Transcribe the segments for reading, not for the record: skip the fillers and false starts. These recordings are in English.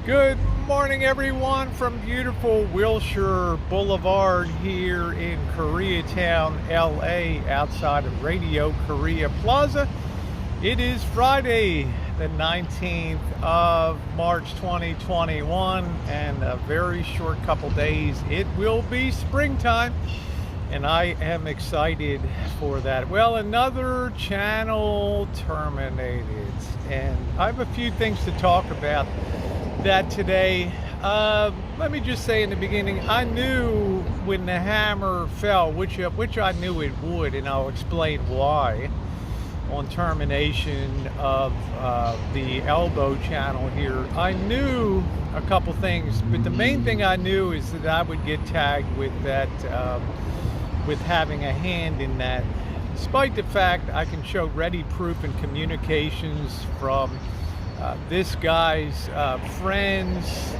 Good morning, everyone, from beautiful Wilshire Boulevard here in Koreatown, LA, outside of Radio Korea Plaza. It is Friday, the 19th of March 2021, and a very short couple days. It will be springtime, and I am excited for that. Well, another channel terminated, and I have a few things to talk about that today. Let me just say in the beginning, I knew when the hammer fell, which I knew it would, and I'll explain why, on termination of the Elbow channel here. I knew a couple things, but the main thing I knew is that I would get tagged with that, with having a hand in that, despite the fact I can show ready proof and communications from this guy's friends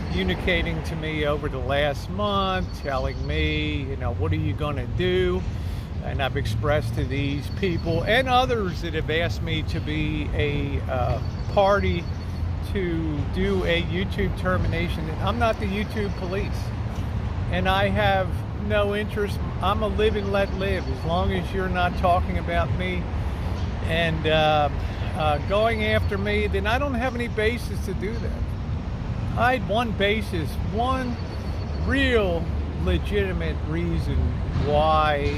communicating to me over the last month, telling me, what are you going to do? And I've expressed to these people and others that have asked me to be a party to do a YouTube termination. I'm not the YouTube police, and I have no interest. I'm a live and let live. As long as you're not talking about me and going after me, then I don't have any basis to do that. I had one basis, one real legitimate reason why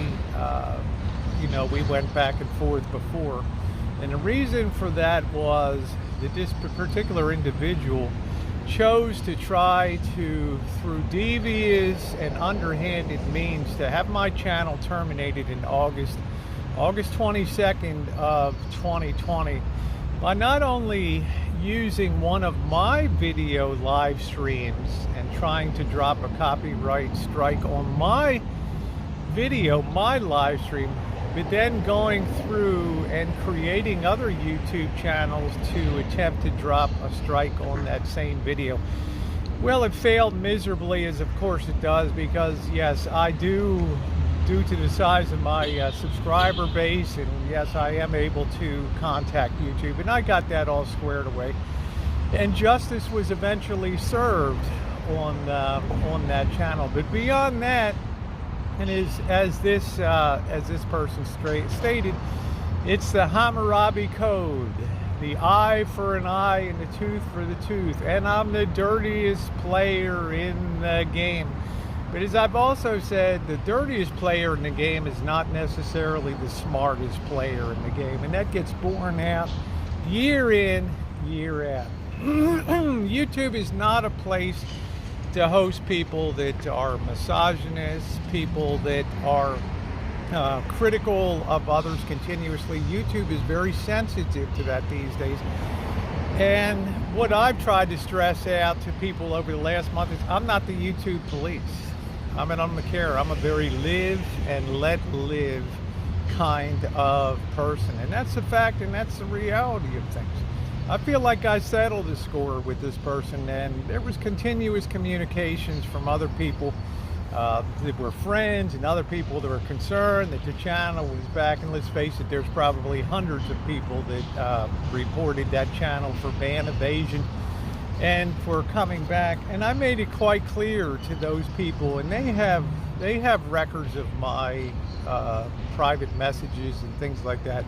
we went back and forth before, and the reason for that was that this particular individual chose to try to, through devious and underhanded means, to have my channel terminated in August 22nd of 2020 by not only using one of my video live streams and trying to drop a copyright strike on my video, my live stream, but then going through and creating other YouTube channels to attempt to drop a strike on that same video. Well, it failed miserably, as of course it does, because yes, I do, due to the size of my subscriber base, and yes, I am able to contact YouTube, and I got that all squared away, and justice was eventually served on that channel. But beyond that, and as this person stated, it's the Hammurabi Code, the eye for an eye and the tooth for the tooth, and I'm the dirtiest player in the game. But as I've also said, the dirtiest player in the game is not necessarily the smartest player in the game, and that gets borne out year in, year out. YouTube is not a place to host people that are misogynists, people that are critical of others continuously. YouTube is very sensitive to that these days. And what I've tried to stress out to people over the last month is I'm not the YouTube police. I don't care. I'm a very live and let live kind of person. And that's the fact, and that's the reality of things. I feel like I settled the score with this person, and there was continuous communications from other people that were friends and other people that were concerned that the channel was back. And let's face it, there's probably hundreds of people that reported that channel for ban evasion and for coming back. And I made it quite clear to those people, and they have records of my private messages and things like that,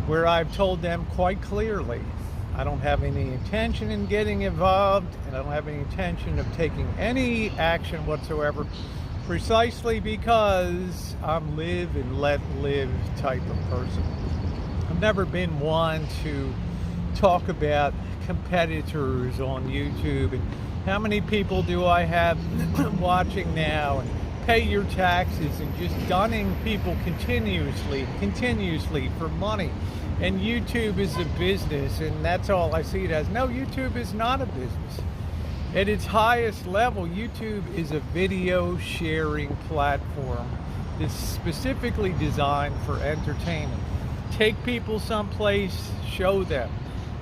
where I've told them quite clearly, I don't have any intention in getting involved, and I don't have any intention of taking any action whatsoever, precisely because I'm live and let live type of person. I've never been one to talk about competitors on YouTube and how many people do I have watching now, and pay your taxes, and just gunning people continuously for money. And YouTube is a business, and that's all I see it as. No, YouTube is not a business. At its highest level, YouTube is a video sharing platform that's specifically designed for entertainment. Take people someplace, show them.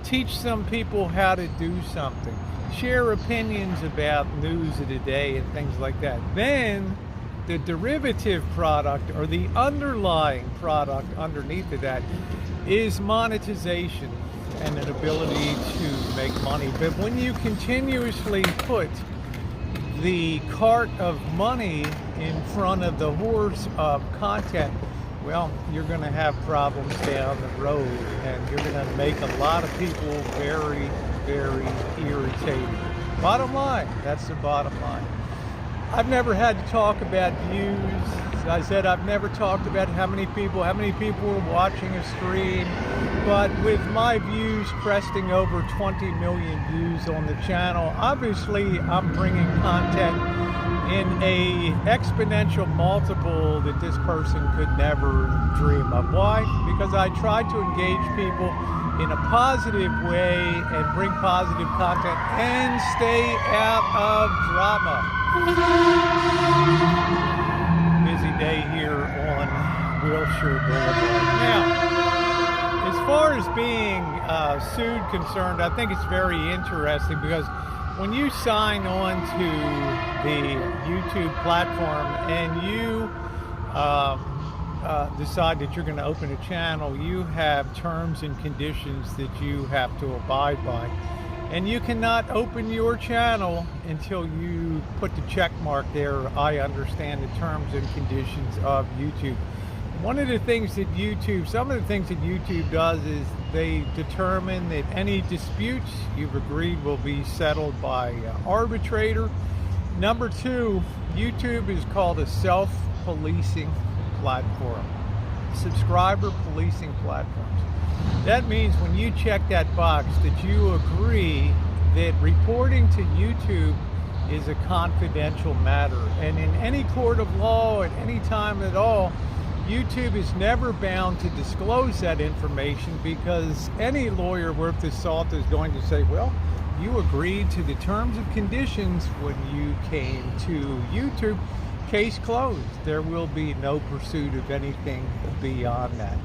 Teach some people how to do something. Share opinions about news of the day and things like that. Then the derivative product, or the underlying product underneath of that, is monetization. and an ability to make money. But when you continuously put the cart of money in front of the horse of content, well, you're going to have problems down the road, and you're going to make a lot of people very, very irritated. Bottom line, that's the bottom line. I've never had to talk about views. As I said, I've never talked about how many people are watching a stream. But with my views cresting over 20 million views on the channel, obviously I'm bringing content in a exponential multiple that this person could never dream of. Why? Because I try to engage people in a positive way and bring positive content and stay out of drama. Busy day here on Wilshire Boulevard. Now, as far as being sued concerned, I think it's very interesting because when you sign on to the YouTube platform and you decide that you're going to open a channel, you have terms and conditions that you have to abide by. And you cannot open your channel until you put the check mark there, I understand the terms and conditions of YouTube. One of the things that some of the things that YouTube does is they determine that any disputes you've agreed will be settled by arbitrator. Number two, YouTube is called a self-policing platform, subscriber policing platforms. That means when you check that box that you agree that reporting to YouTube is a confidential matter. And in any court of law at any time at all, YouTube is never bound to disclose that information, because any lawyer worth his salt is going to say, well, you agreed to the terms and conditions when you came to YouTube. Case closed. There will be no pursuit of anything beyond that.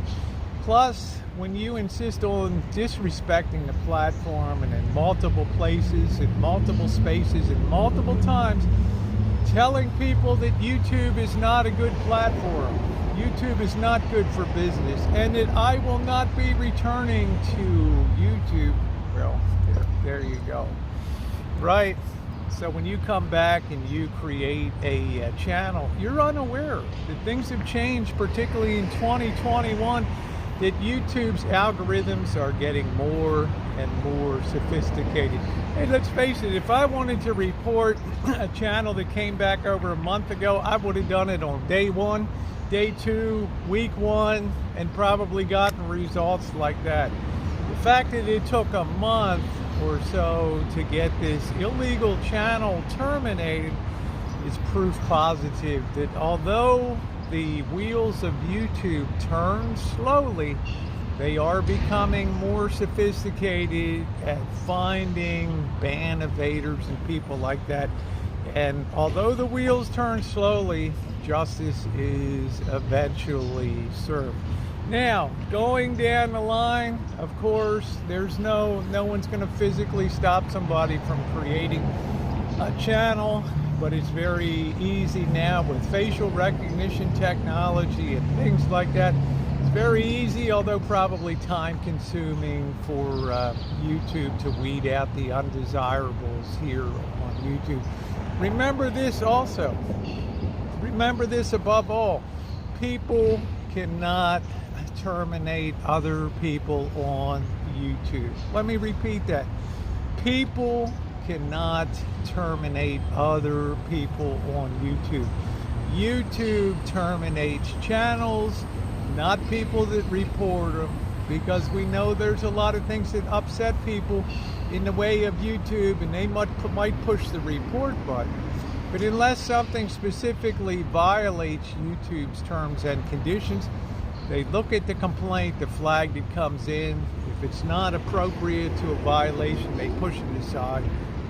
Plus, when you insist on disrespecting the platform and in multiple places, in multiple spaces, and multiple times, telling people that YouTube is not a good platform, YouTube is not good for business, and that I will not be returning to YouTube, well, there you go. Right? So when you come back and you create a channel, you're unaware that things have changed, particularly in 2021, that YouTube's algorithms are getting more and more sophisticated. Hey, let's face it, if I wanted to report a channel that came back over a month ago, I would have done it on day one, day two, week one, and probably gotten results like that. The fact that it took a month or so to get this illegal channel terminated is proof positive that although the wheels of YouTube turn slowly, they are becoming more sophisticated at finding ban evaders and people like that. And although the wheels turn slowly, justice is eventually served. Now, going down the line, of course, there's no one's going to physically stop somebody from creating a channel, but it's very easy now with facial recognition technology and things like that. It's very easy, although probably time consuming for YouTube to weed out the undesirables here on YouTube. Remember this also. Remember this above all. People cannot terminate other people on YouTube. Let me repeat that. People cannot terminate other people on YouTube. YouTube terminates channels, not people that report them, because we know there's a lot of things that upset people in the way of YouTube, and they might push the report button. But unless something specifically violates YouTube's terms and conditions, they look at the complaint, the flag that comes in. If it's not appropriate to a violation, they push it aside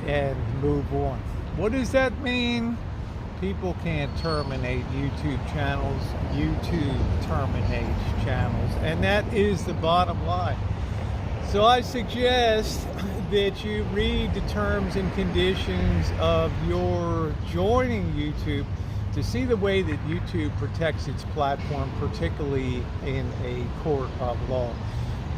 and move on. What does that mean? People can't terminate YouTube channels. YouTube terminates channels. And that is the bottom line. So I suggest that you read the terms and conditions of your joining YouTube to see the way that YouTube protects its platform, particularly in a court of law.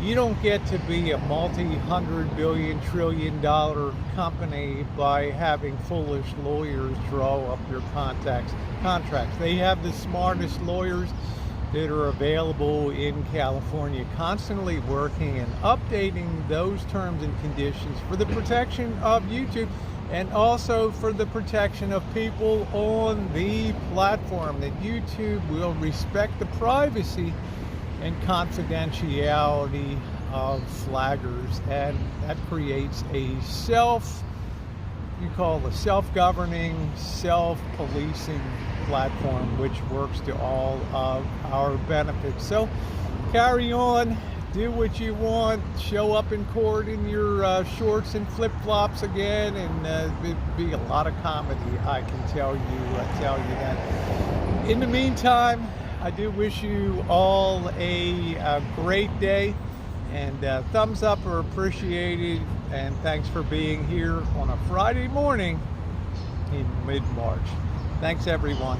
You don't get to be a multi-hundred billion trillion dollar company by having foolish lawyers draw up your contracts. They have the smartest lawyers that are available in California, constantly working and updating those terms and conditions for the protection of YouTube and also for the protection of people on the platform, that YouTube will respect the privacy and confidentiality of flaggers, and that creates a self-governing, self-policing platform which works to all of our benefits. So carry on, do what you want, show up in court in your shorts and flip-flops again, and it'd be a lot of comedy, I can tell you that. In the meantime, I do wish you all a great day, and thumbs up are appreciated, and thanks for being here on a Friday morning in mid-March. Thanks, everyone.